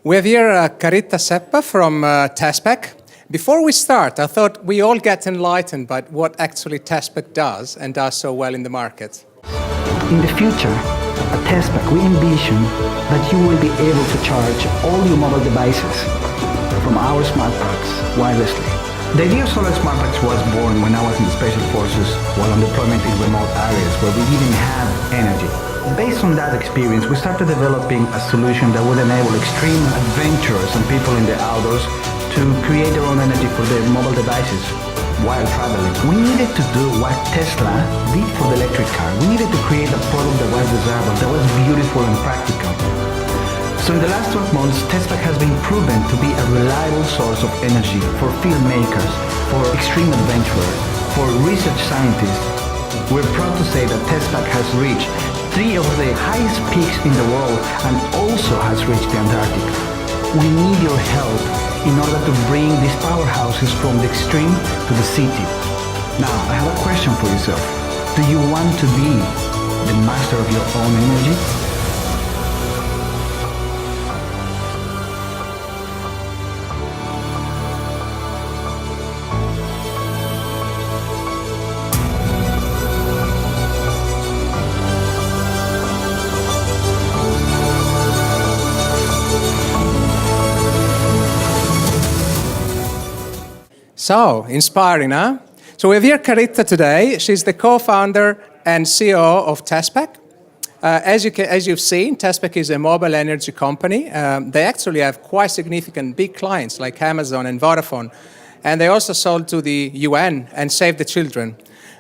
We have here Caritta Seppä from Tespack. Before we start, I thought we all get enlightened by what actually Tespack does and does so well in the market. In the future, at Tespack, we envision that you will be able to charge all your mobile devices from our smart packs wirelessly. The idea of solar smart packs was born when I was in the Special Forces while on deployment in remote areas where we didn't have energy. Based on that experience, we started developing a solution that would enable extreme adventurers and people in the outdoors to create their own energy for their mobile devices while traveling. We needed to do what Tesla did for the electric car. We needed to create a product that was desirable, that was beautiful and practical. So in the last 12 months, Tespack has been proven to be a reliable source of energy for filmmakers, for extreme adventurers, for research scientists. We're proud to say that Tespack has reached 3 of the highest peaks in the world and also has reached the Antarctic. We need your help in order to bring these powerhouses from the extreme to the city. Now, I have a question for yourself. Do you want to be the master of your own energy? So, inspiring, huh? So we have here Caritta today. She's the co-founder and CEO of Tespack. As you've seen, Tespack is a mobile energy company. They actually have quite significant big clients like Amazon and Vodafone. And they also sold to the UN and Save the Children.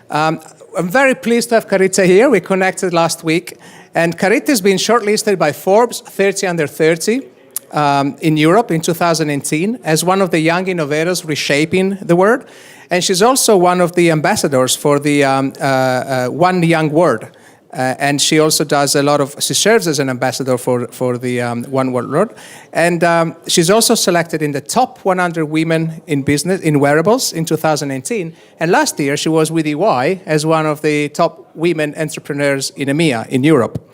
I'm very pleased to have Caritta here. We connected last week. And Caritta has been shortlisted by Forbes 30 Under 30. In Europe in 2018 as one of the young innovators reshaping the world. And she's also one of the ambassadors for the One Young World. And she also does she serves as an ambassador for the One World. And she's also selected in the top 100 women in business, in wearables in 2018. And last year she was with EY as one of the top women entrepreneurs in EMEA, in Europe.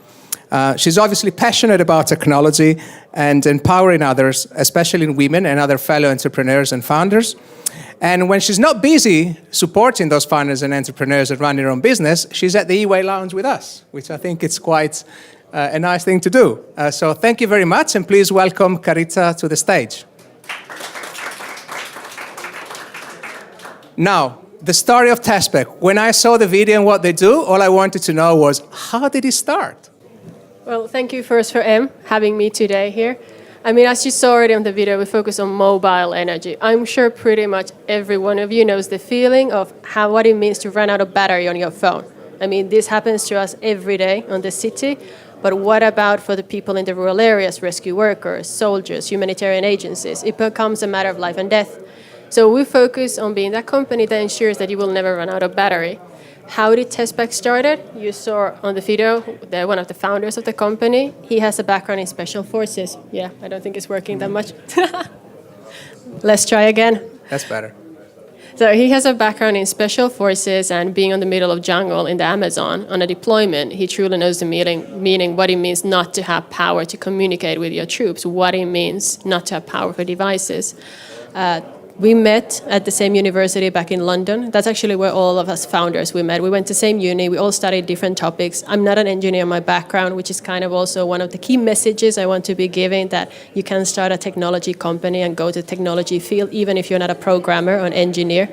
She's obviously passionate about technology and empowering others, especially women and other fellow entrepreneurs and founders. And when she's not busy supporting those founders and entrepreneurs and running her own business, she's at the EY Lounge with us, which I think is quite a nice thing to do. So thank you very much, and please welcome Caritta to the stage. Now, the story of Tespack. When I saw the video and what they do, all I wanted to know was, how did it start? Well, thank you first for having me today here. I mean, as you saw already on the video, we focus on mobile energy. I'm sure pretty much every one of you knows the feeling of what it means to run out of battery on your phone. I mean, this happens to us every day on the city, but what about for the people in the rural areas, rescue workers, soldiers, humanitarian agencies? It becomes a matter of life and death. So we focus on being that company that ensures that you will never run out of battery. How did Tespack started? You saw on the video one of the founders of the company. He has a background in special forces. Yeah, I don't think it's working that much. Let's try again. That's better. So he has a background in special forces and being on the middle of jungle in the Amazon on a deployment. He truly knows the meaning what it means not to have power to communicate with your troops, what it means not to have power for devices. We met at the same university back in London. That's actually where all of us founders we met. We went to the same uni. We all studied different topics. I'm not an engineer in my background, which is kind of also one of the key messages I want to be giving, that you can start a technology company and go to the technology field, even if you're not a programmer or an engineer.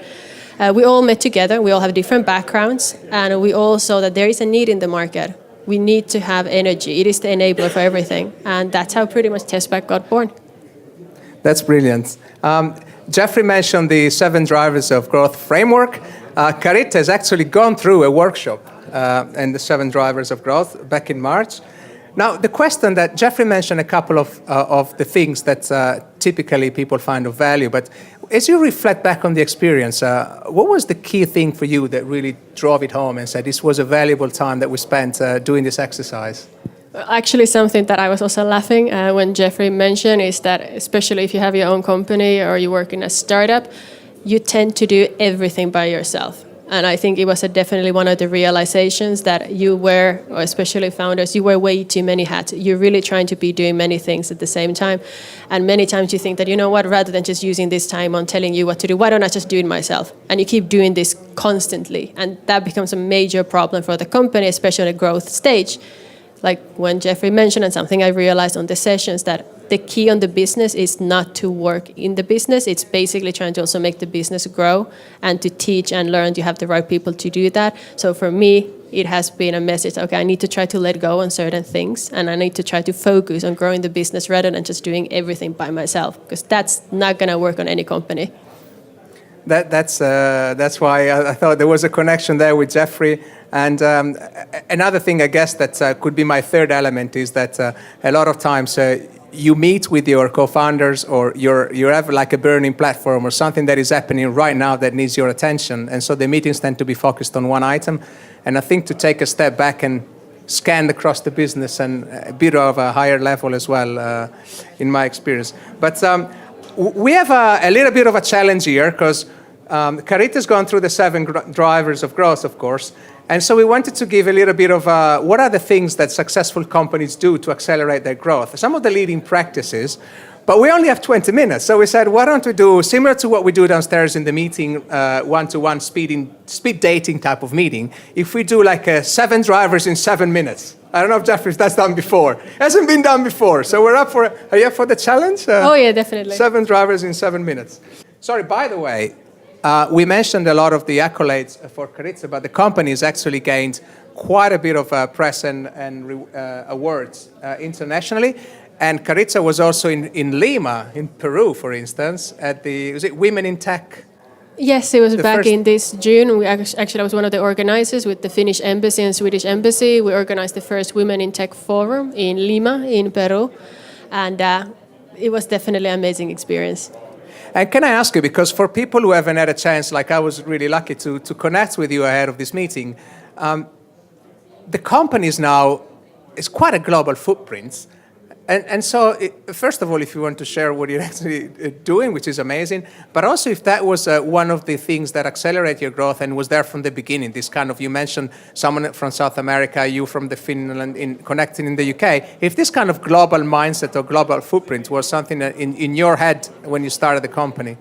We all met together. We all have different backgrounds. And we all saw that there is a need in the market. We need to have energy. It is the enabler for everything. And that's how pretty much Tespack got born. That's brilliant. Jeffrey mentioned the 7 drivers of growth framework. Caritta has actually gone through a workshop and the 7 drivers of growth back in March. Now, the question that Jeffrey mentioned a couple of the things that typically people find of value, but as you reflect back on the experience, what was the key thing for you that really drove it home and said this was a valuable time that we spent doing this exercise? Actually, something that I was also laughing when Jeffrey mentioned is that, especially if you have your own company or you work in a startup, you tend to do everything by yourself. And I think it was definitely one of the realizations that you were, or especially founders, you wear way too many hats. You're really trying to be doing many things at the same time. And many times you think that, you know what, rather than just using this time on telling you what to do, why don't I just do it myself? And you keep doing this constantly. And that becomes a major problem for the company, especially at growth stage. Like when Jeffrey mentioned, and something I realized on the sessions, that the key on the business is not to work in the business. It's basically trying to also make the business grow and to teach and learn. You have the right people to do that. So for me, it has been a message, okay, I need to try to let go on certain things, and I need to try to focus on growing the business rather than just doing everything by myself, because that's not going to work on any company. That's why I thought there was a connection there with Jeffrey. And another thing, I guess, that could be my third element is that a lot of times you meet with your co-founders, or you have like a burning platform or something that is happening right now that needs your attention. And so the meetings tend to be focused on one item. And I think to take a step back and scan across the business and a bit of a higher level as well, in my experience. But we have a little bit of a challenge here because Caritta's gone through the 7 drivers of growth, of course. And so we wanted to give a little bit of what are the things that successful companies do to accelerate their growth, some of the leading practices. But we only have 20 minutes. So we said, why don't we do similar to what we do downstairs in the meeting, one-to-one speed dating type of meeting, if we do like 7 drivers in 7 minutes. I don't know if Jeffrey, if that's done before. It hasn't been done before. So we're up for, are you up for the challenge? Oh yeah, definitely. 7 drivers in 7 minutes. Sorry, by the way, we mentioned a lot of the accolades for Caritta, but the company has actually gained quite a bit of press and awards internationally. And Caritta was also in Lima, in Peru, for instance, at the, was it Women in Tech? Yes, it was back in this June. Actually, I was one of the organizers with the Finnish Embassy and Swedish Embassy. We organized the first Women in Tech Forum in Lima, in Peru. And it was definitely an amazing experience. And can I ask you, because for people who haven't had a chance, like I was really lucky to connect with you ahead of this meeting, the company is now, it's quite a global footprint. And so, first of all, if you want to share what you're actually doing, which is amazing, but also if that was one of the things that accelerate your growth and was there from the beginning, this kind of, you mentioned someone from South America, you from the Finland, connecting in the UK, if this kind of global mindset or global footprint was something in your head when you started the company?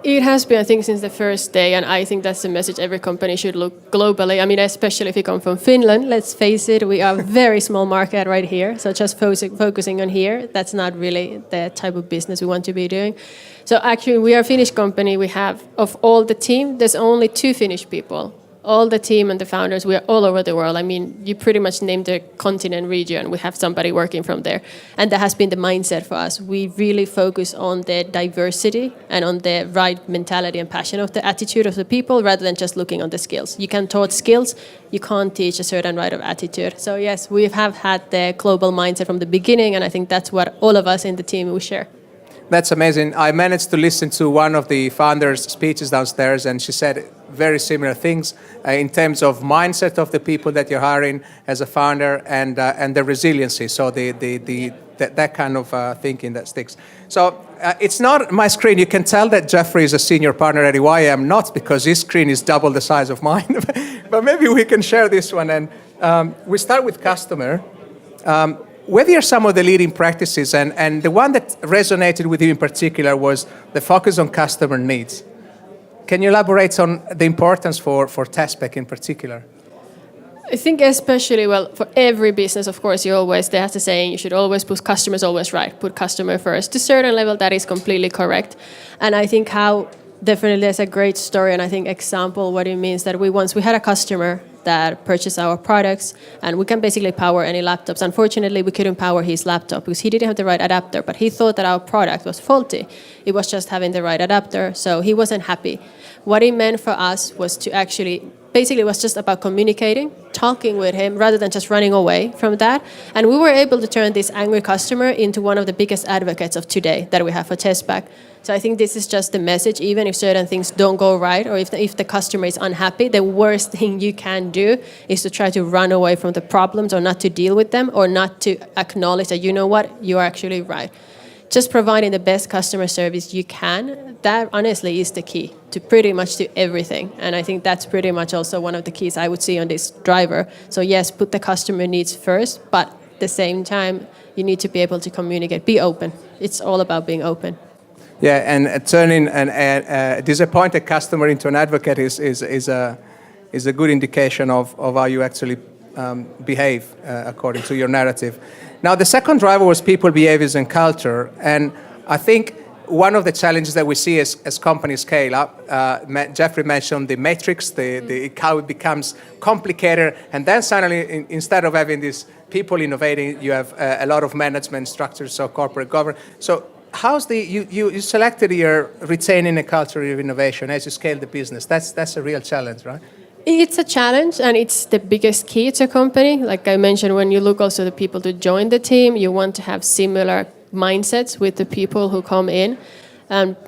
It has been, I think, since the first day, and I think that's the message every company should look globally. I mean, especially if you come from Finland, let's face it, we are a very small market right here. So just focusing on here, that's not really the type of business we want to be doing. So actually, we are a Finnish company. We have, of all the team, there's only 2 Finnish people. All the team and the founders, we are all over the world. I mean, you pretty much name the continent region, we have somebody working from there. And that has been the mindset for us. We really focus on the diversity and on the right mentality and passion of the attitude of the people rather than just looking on the skills. You can teach skills, you can't teach a certain right of attitude. So yes, we have had the global mindset from the beginning, and I think that's what all of us in the team will share. That's amazing. I managed to listen to one of the founders' speeches downstairs, and she said very similar things in terms of mindset of the people that you're hiring as a founder and the resiliency. So that kind of thinking that sticks. So it's not my screen. You can tell that Jeffrey is a senior partner at EY. I am not, because his screen is double the size of mine. But maybe we can share this one. And we start with customer. What are some of the leading practices? And the one that resonated with you in particular was the focus on customer needs. Can you elaborate on the importance for Tespack in particular? I think especially, well, for every business, of course, there has the saying, you should always put customers always right, put customer first. To a certain level, that is completely correct. And I think how definitely there's a great story and I think example what it means that we had a customer that purchased our products, and we can basically power any laptops. Unfortunately, we couldn't power his laptop because he didn't have the right adapter, but he thought that our product was faulty. It was just having the right adapter, so he wasn't happy. What it meant for us was to actually, basically it was just about communicating, talking with him, rather than just running away from that. And we were able to turn this angry customer into one of the biggest advocates of today that we have for Tespack. So I think this is just the message, even if certain things don't go right, or if the customer is unhappy, the worst thing you can do is to try to run away from the problems or not to deal with them or not to acknowledge that, you know what, you are actually right. just providing the best customer service you can, that honestly is the key to pretty much to everything. And I think that's pretty much also one of the keys I would see on this driver. So yes, put the customer needs first, but at the same time, you need to be able to communicate, be open. It's all about being open. Yeah, and turning a disappointed customer into an advocate is a good indication of how you actually behave according to your narrative. Now, the second driver was people, behaviors, and culture. And I think one of the challenges that we see as companies scale up, Jeffrey mentioned the matrix, how it becomes complicated, and then suddenly, instead of having these people innovating, you have a lot of management structures, so corporate governance. So how's you selected your retaining a culture of innovation as you scale the business? That's a real challenge, right? It's a challenge, and it's the biggest key to a company. Like I mentioned, when you look also the people to join the team, you want to have similar mindsets with the people who come in.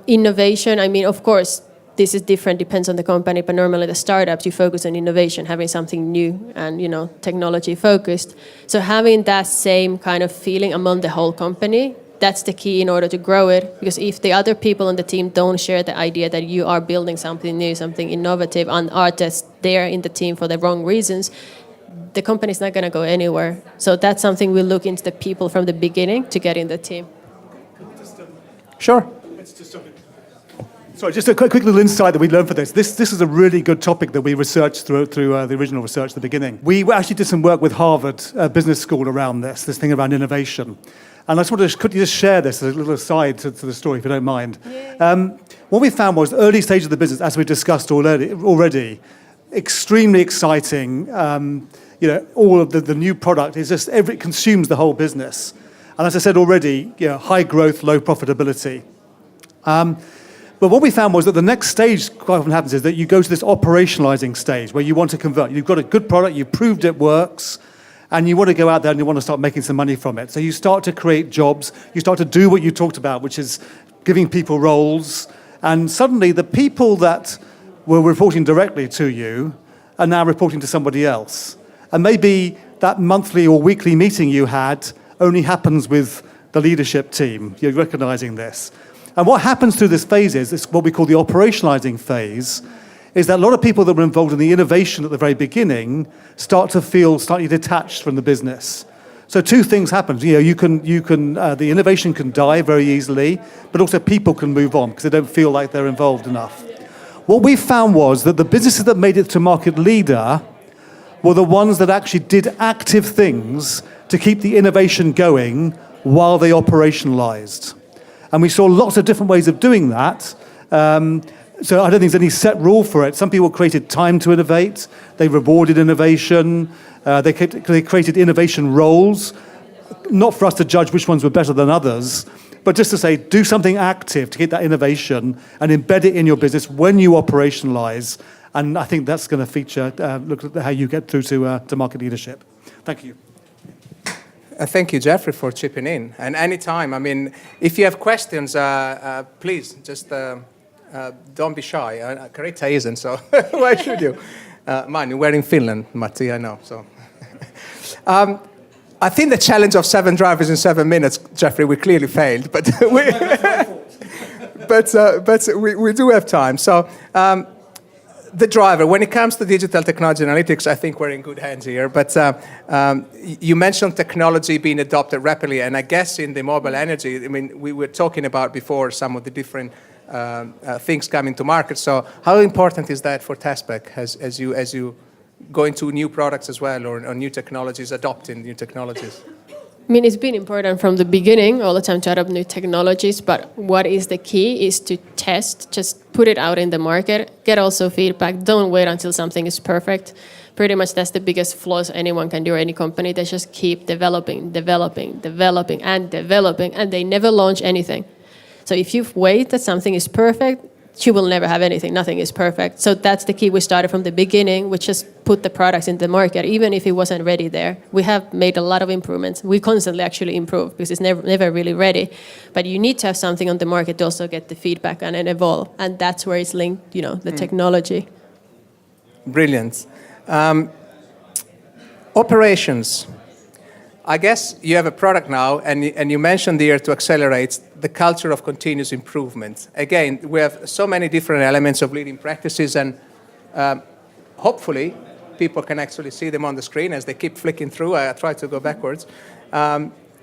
Innovation, I mean, of course, this is different, depends on the company, but normally the startups, you focus on innovation, having something new and, technology focused. So having that same kind of feeling among the whole company, that's the key in order to grow it, because if the other people on the team don't share the idea that you are building something new, something innovative, and are just there in the team for the wrong reasons, the company's not going to go anywhere. So that's something we look into the people from the beginning to get in the team. Sure. Sorry, just a quick little insight that we learned for this. This is a really good topic that we researched through the original research at the beginning. We actually did some work with Harvard Business School around this thing around innovation. And I just wanted to quickly just share this as a little aside to the story, if you don't mind. Yeah. What we found was the early stage of the business, as we discussed already, extremely exciting. All of the new product is just it consumes the whole business. And as I said already, high growth, low profitability. But what we found was that the next stage quite often happens is that you go to this operationalizing stage where you want to convert. You've got a good product, you've proved it works, and you want to go out there and you want to start making some money from it. So you start to create jobs, you start to do what you talked about, which is giving people roles, and suddenly the people that were reporting directly to you are now reporting to somebody else. And maybe that monthly or weekly meeting you had only happens with the leadership team. You're recognizing this. And what happens through this phase is what we call the operationalizing phase, is that a lot of people that were involved in the innovation at the very beginning start to feel slightly detached from the business. So two things happen. The innovation can die very easily, but also people can move on because they don't feel like they're involved enough. What we found was that the businesses that made it to market leader were the ones that actually did active things to keep the innovation going while they operationalized. And we saw lots of different ways of doing that. So I don't think there's any set rule for it. Some people created time to innovate. They rewarded innovation. They created innovation roles, not for us to judge which ones were better than others, but just to say, do something active to get that innovation and embed it in your business when you operationalize. And I think that's going to feature, look at how you get through to market leadership. Thank you. Thank you, Jeffrey, for chipping in. And anytime, I mean, if you have questions, please just... don't be shy. Caritta isn't, so why should you? Manu, we're in Finland, Matti, I know. So, I think the challenge of 7 drivers in 7 minutes, Jeffrey, we clearly failed, but we do have time. So, the driver, when it comes to digital technology and analytics, I think we're in good hands here. But you mentioned technology being adopted rapidly, and I guess in the mobile energy, I mean, we were talking about before some of the different things coming to market. So how important is that for Tespack as you go into new products as well, or new technologies, adopting new technologies? I mean, it's been important from the beginning, all the time, to adopt new technologies, but what is the key is to test, just put it out in the market, get also feedback, don't wait until something is perfect. Pretty much that's the biggest flaws anyone can do, or any company. They just keep developing, and they never launch anything. So if you wait that something is perfect, you will never have anything. Nothing is perfect. So that's the key. We started from the beginning. We just put the products in the market, even if it wasn't ready there. We have made a lot of improvements. We constantly actually improve because it's never really ready. But you need to have something on the market to also get the feedback and evolve. And that's where it's linked, the technology. Brilliant. Operations. I guess you have a product now, and you mentioned here to accelerate the culture of continuous improvement. Again, we have so many different elements of leading practices, and hopefully people can actually see them on the screen as they keep flicking through. I try to go backwards.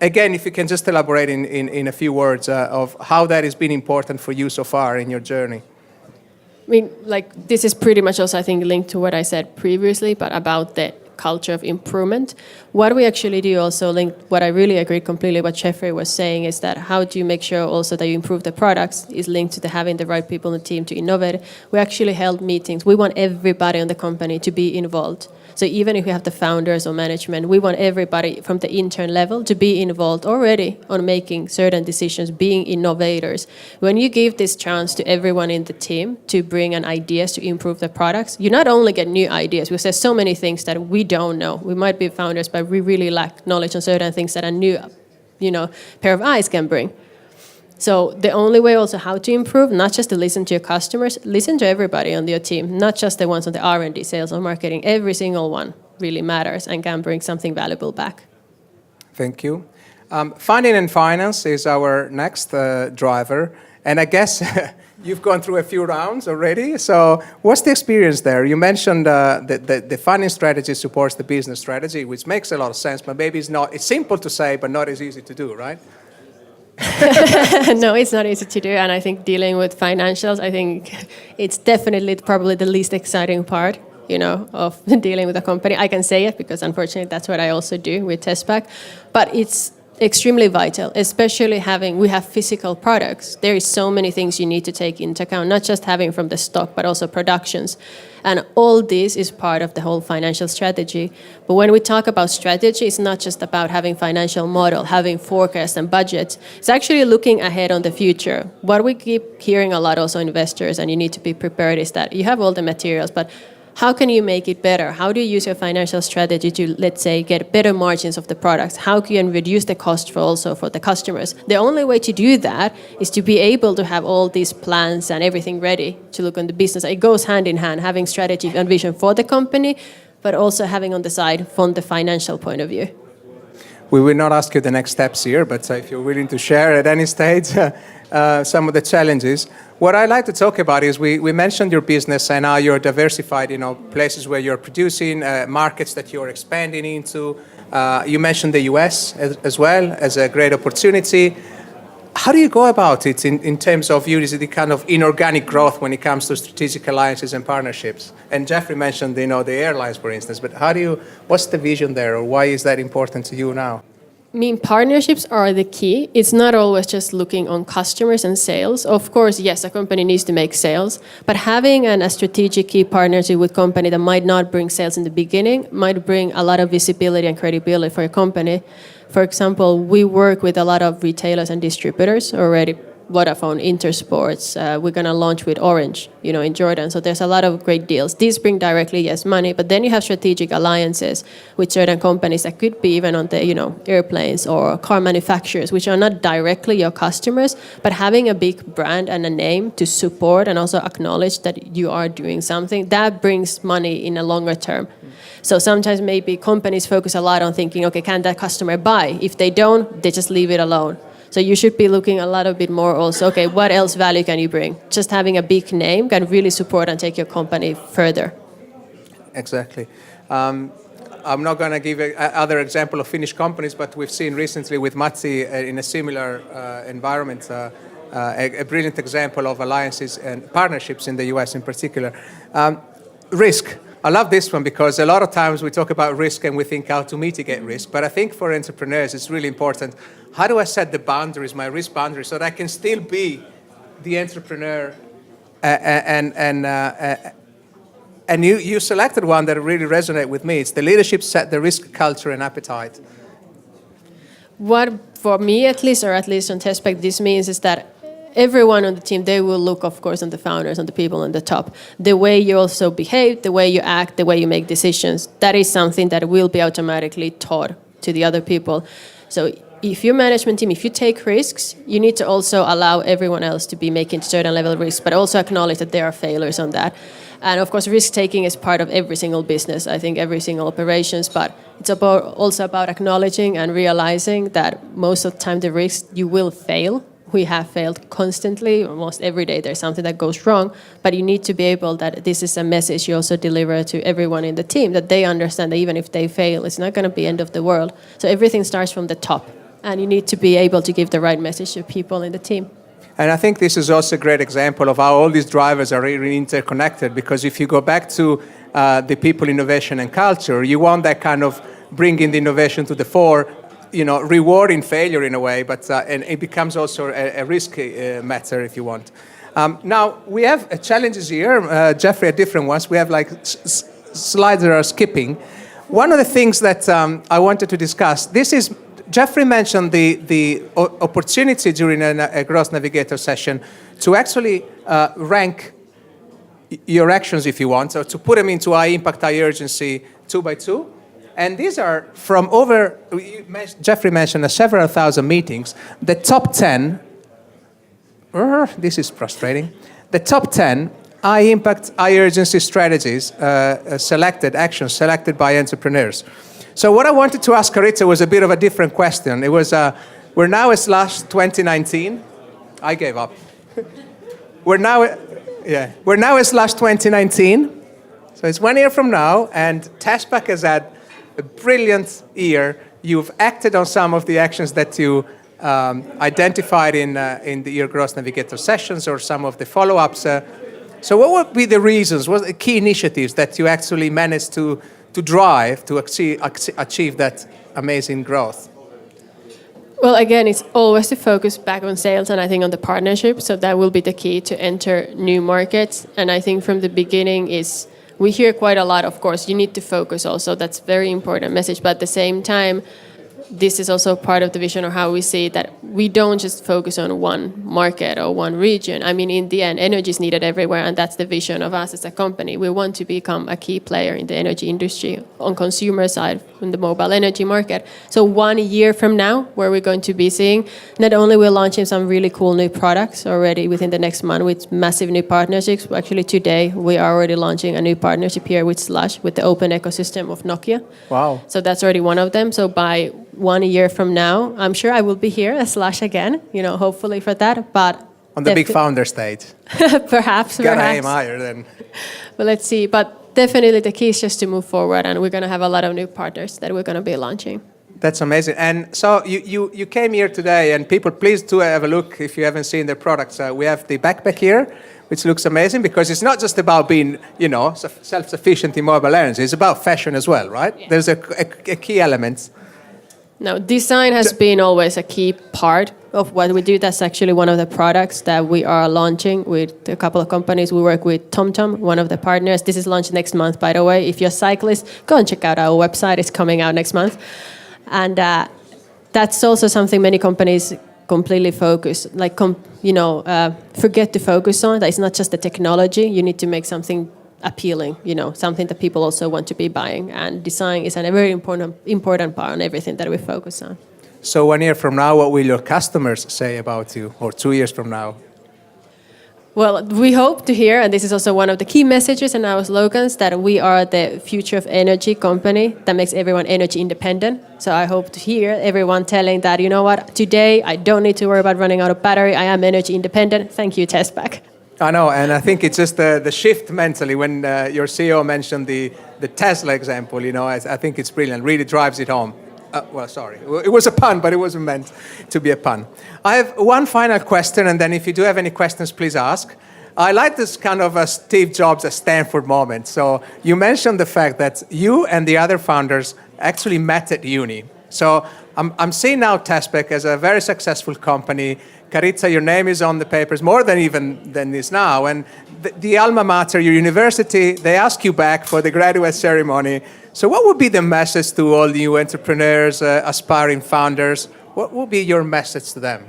Again, if you can just elaborate in a few words of how that has been important for you so far in your journey. I mean, like, this is pretty much also, I think, linked to what I said previously, but about the culture of improvement. What we actually do also link, what I really agree completely what Jeffrey was saying, is that how do you make sure also that you improve the products is linked to the having the right people in the team to innovate. We actually held meetings. We want everybody in the company to be involved. So even if we have the founders or management, we want everybody from the intern level to be involved already on making certain decisions, being innovators. When you give this chance to everyone in the team to bring in ideas to improve the products, you not only get new ideas, because there's so many things that we don't know. We might be founders, but we really lack knowledge on certain things that a new, pair of eyes can bring. So the only way also how to improve, not just to listen to your customers, listen to everybody on your team, not just the ones on the R&D, sales or marketing. Every single one really matters and can bring something valuable back. Thank you. Funding and finance is our next driver. And I guess you've gone through a few rounds already. So what's the experience there? You mentioned the funding strategy supports the business strategy, which makes a lot of sense, but maybe it's simple to say, but not as easy to do, right? No, it's not easy to do, and I think dealing with financials, I think it's definitely probably the least exciting part, of dealing with a company. I can say it because unfortunately that's what I also do with Tespack, but it's extremely vital, especially we have physical products. There is so many things you need to take into account, not just having from the stock, but also productions. And all this is part of the whole financial strategy. But when we talk about strategy, it's not just about having financial model, having forecasts and budgets. It's actually looking ahead on the future. What we keep hearing a lot also investors, and you need to be prepared, is that you have all the materials, but how can you make it better? How do you use your financial strategy to, let's say, get better margins of the products? How can you reduce the cost for the customers? The only way to do that is to be able to have all these plans and everything ready to look on the business. It goes hand in hand, having strategy and vision for the company, but also having on the side from the financial point of view. We will not ask you the next steps here, but if you're willing to share at any stage some of the challenges. What I'd like to talk about is we mentioned your business and how you're diversified, places where you're producing, markets that you're expanding into. You mentioned the US as well as a great opportunity. How do you go about it in terms of using the kind of inorganic growth when it comes to strategic alliances and partnerships? And Jeffrey mentioned, the airlines, for instance, but what's the vision there, or why is that important to you now? I mean, partnerships are the key. It's not always just looking on customers and sales. Of course, yes, a company needs to make sales, but having a strategic key partnership with a company that might not bring sales in the beginning might bring a lot of visibility and credibility for your company. For example, we work with a lot of retailers and distributors already. Vodafone, Intersports. We're going to launch with Orange, in Jordan. So there's a lot of great deals. These bring directly, yes, money, but then you have strategic alliances with certain companies that could be even on the, airplanes or car manufacturers, which are not directly your customers, but having a big brand and a name to support and also acknowledge that you are doing something, that brings money in a longer term. So sometimes maybe companies focus a lot on thinking, okay, can that customer buy? If they don't, they just leave it alone. So you should be looking a little bit more also, okay, what else value can you bring? Just having a big name can really support and take your company further. Exactly. I'm not going to give other example of Finnish companies, but we've seen recently with Matsi in a similar environment, a brilliant example of alliances and partnerships in the US in particular. Risk. I love this one because a lot of times we talk about risk and we think how to mitigate risk. But I think for entrepreneurs, it's really important. How do I set the boundaries, my risk boundaries, so that I can still be the entrepreneur? And you selected one that really resonated with me. It's the leadership set the risk culture and appetite. What, for me at least, or at least on Tespack, this means is that everyone on the team, they will look, of course, on the founders, on the people on the top. The way you also behave, the way you act, the way you make decisions, that is something that will be automatically taught to the other people. So if your management team, if you take risks, you need to also allow everyone else to be making certain level of risks, but also acknowledge that there are failures on that. And of course, risk taking is part of every single business, I think every single operations, but it's also about acknowledging and realizing that most of the time the risk, you will fail. We have failed constantly, almost every day there's something that goes wrong, but you need to be able that this is a message you also deliver to everyone in the team, that they understand that even if they fail, it's not going to be end of the world. So everything starts from the top, and you need to be able to give the right message to people in the team. And I think this is also a great example of how all these drivers are really interconnected, because if you go back to the people, innovation and culture, you want that kind of bringing the innovation to the fore, rewarding failure in a way, but and it becomes also a risk matter if you want. Now, we have challenges here, Jeffrey, different ones. We have like slides that are skipping. One of the things that I wanted to discuss, Jeffrey mentioned the opportunity during a Growth Navigator session to actually rank your actions, if you want, or to put them into high impact, high urgency, 2 by 2. And these are from Jeffrey mentioned several thousand meetings. The top 10, this is frustrating. The top 10 high impact, high urgency strategies, actions selected by entrepreneurs. So what I wanted to ask Caritta was a bit of a different question. It was, we're now at SLUSH 2019. I gave up. We're now at SLUSH 2019. So it's 1 year from now, and Tespack has had a brilliant year. You've acted on some of the actions that you identified in your Growth Navigator sessions or some of the follow-ups. So what would be the reasons, what are the key initiatives that you actually managed to drive to achieve that amazing growth? Well, again, it's always to focus back on sales and I think on the partnership. So that will be the key to enter new markets. And I think from the beginning we hear quite a lot, of course, you need to focus also. That's a very important message. But at the same time, this is also part of the vision of how we see that we don't just focus on one market or one region. I mean, in the end, energy is needed everywhere, and that's the vision of us as a company. We want to become a key player in the energy industry on consumer side, in the mobile energy market. So 1 year from now, where we're going to be seeing, not only we're launching some really cool new products already within the next month with massive new partnerships. Actually, today, we are already launching a new partnership here with SLUSH, with the open ecosystem of Nokia. Wow. So that's already one of them. So by 1 year from now, I'm sure I will be here at SLUSH again, hopefully for that. But on the big founder stage. perhaps. Gotta aim higher then. But let's see. But definitely the key is just to move forward, and we're going to have a lot of new partners that we're going to be launching. That's amazing. And so you came here today, and people, please do have a look if you haven't seen the products. We have the backpack here, which looks amazing because it's not just about being, self-sufficient in mobile energy. It's about fashion as well, right? Yeah. There's a key element. No, design has been always a key part of what we do. That's actually one of the products that we are launching with a couple of companies. We work with TomTom, one of the partners. This is launched next month, by the way. If you're a cyclist, go and check out our website. It's coming out next month. And that's also something many companies completely focus, forget to focus on. That it's not just the technology. You need to make something appealing, something that people also want to be buying. And design is a very important part on everything that we focus on. So 1 year from now, what will your customers say about you? Or 2 years from now? Well, we hope to hear, and this is also one of the key messages in our slogans, that we are the future of energy company that makes everyone energy independent. So I hope to hear everyone telling that, today I don't need to worry about running out of battery. I am energy independent. Thank you, Tespack. I know, and I think it's just the shift mentally. When your CEO mentioned the Tesla example, I think it's brilliant. Really drives it home. Sorry. It was a pun, but it wasn't meant to be a pun. I have one final question, and then if you do have any questions, please ask. I like this kind of a Steve Jobs at Stanford moment. So you mentioned the fact that you and the other founders actually met at uni. So I'm seeing now Tespack as a very successful company. Caritta, your name is on the papers more than this now. And the alma mater, your university, they ask you back for the graduate ceremony. So what would be the message to all new entrepreneurs, aspiring founders? What would be your message to them?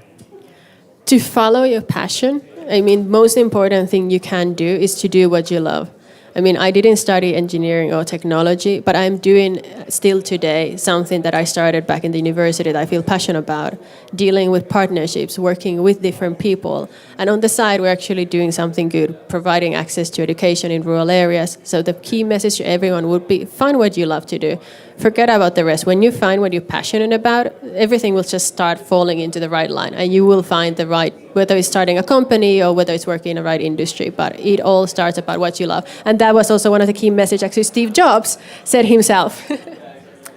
To follow your passion. I mean, most important thing you can do is to do what you love. I mean, I didn't study engineering or technology, but I'm doing still today something that I started back in the university that I feel passionate about, dealing with partnerships, working with different people. And on the side, we're actually doing something good, providing access to education in rural areas. So the key message to everyone would be, find what you love to do. Forget about the rest. When you find what you're passionate about, everything will just start falling into the right line, and you will find the right, whether it's starting a company or whether it's working in the right industry, but it all starts about what you love. And that was also one of the key messages actually Steve Jobs said himself.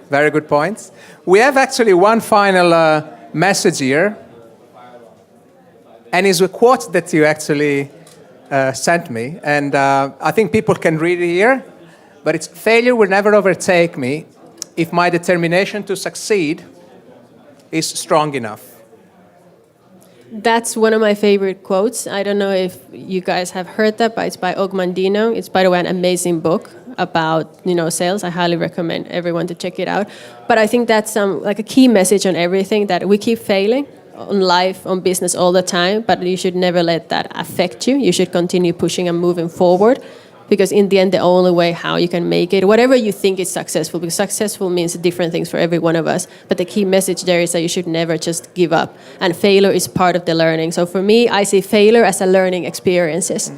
Very good points. We have actually one final message here, and it's a quote that you actually sent me, and I think people can read it here, but it's, failure will never overtake me if my determination to succeed is strong enough. That's one of my favorite quotes. I don't know if you guys have heard that, but it's by Ogmandino. It's, by the way, an amazing book about sales. I highly recommend everyone to check it out. But I think that's like a key message on everything, that we keep failing on life, on business all the time, but you should never let that affect you. You should continue pushing and moving forward, because in the end, the only way how you can make it, whatever you think is successful, because successful means different things for every one of us, but the key message there is that you should never just give up, and failure is part of the learning. So for me, I see failure as a learning experiences.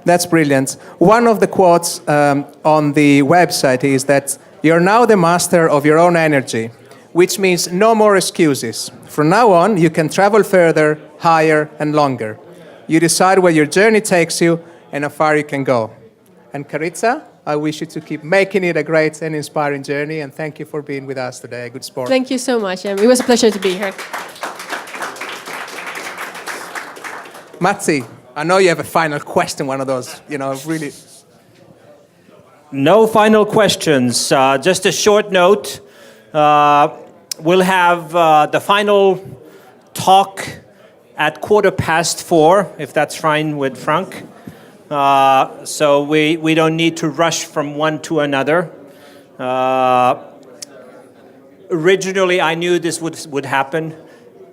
That's brilliant. One of the quotes on the website is that you're now the master of your own energy, which means no more excuses. From now on, you can travel further, higher, and longer. You decide where your journey takes you and how far you can go. And Caritta, I wish you to keep making it a great and inspiring journey, and thank you for being with us today. Good sport. Thank you so much. It was a pleasure to be here. Matsi, I know you have a final question, one of those, really. No final questions. Just a short note. We'll have the final talk at 4:15, if that's fine with Frank. So we don't need to rush from one to another. Originally, I knew this would happen.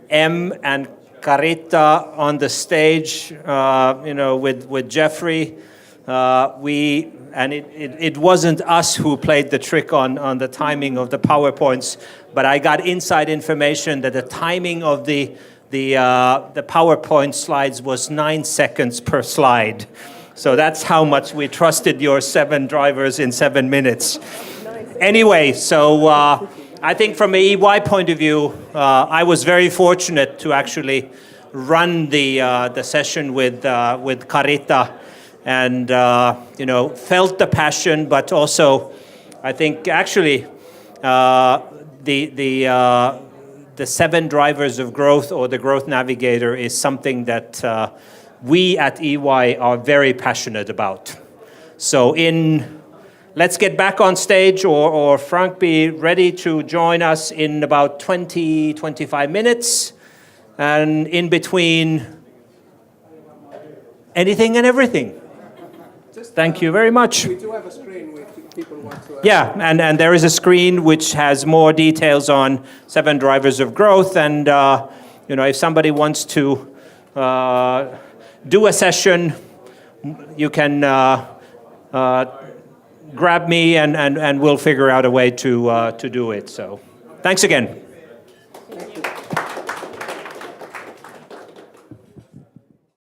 M and Caritta on the stage, with Jeffrey. It wasn't us who played the trick on the timing of the PowerPoints, but I got inside information that the timing of the PowerPoint slides was 9 seconds per slide. So that's how much we trusted your 7 drivers in 7 minutes. Anyway, so I think from an EY point of view, I was very fortunate to actually run the session with Caritta, and felt the passion, but also I think actually the 7 drivers of growth, or the growth navigator, is something that we at EY are very passionate about. So let's get back on stage, or Frank, be ready to join us in about 20-25 minutes. And in between, anything and everything. Thank you very much. We do have a screen with people who want to... Yeah, and there is a screen which has more details on 7 drivers of growth. And, if somebody wants to do a session, you can grab me, and we'll figure out a way to do it. So thanks again.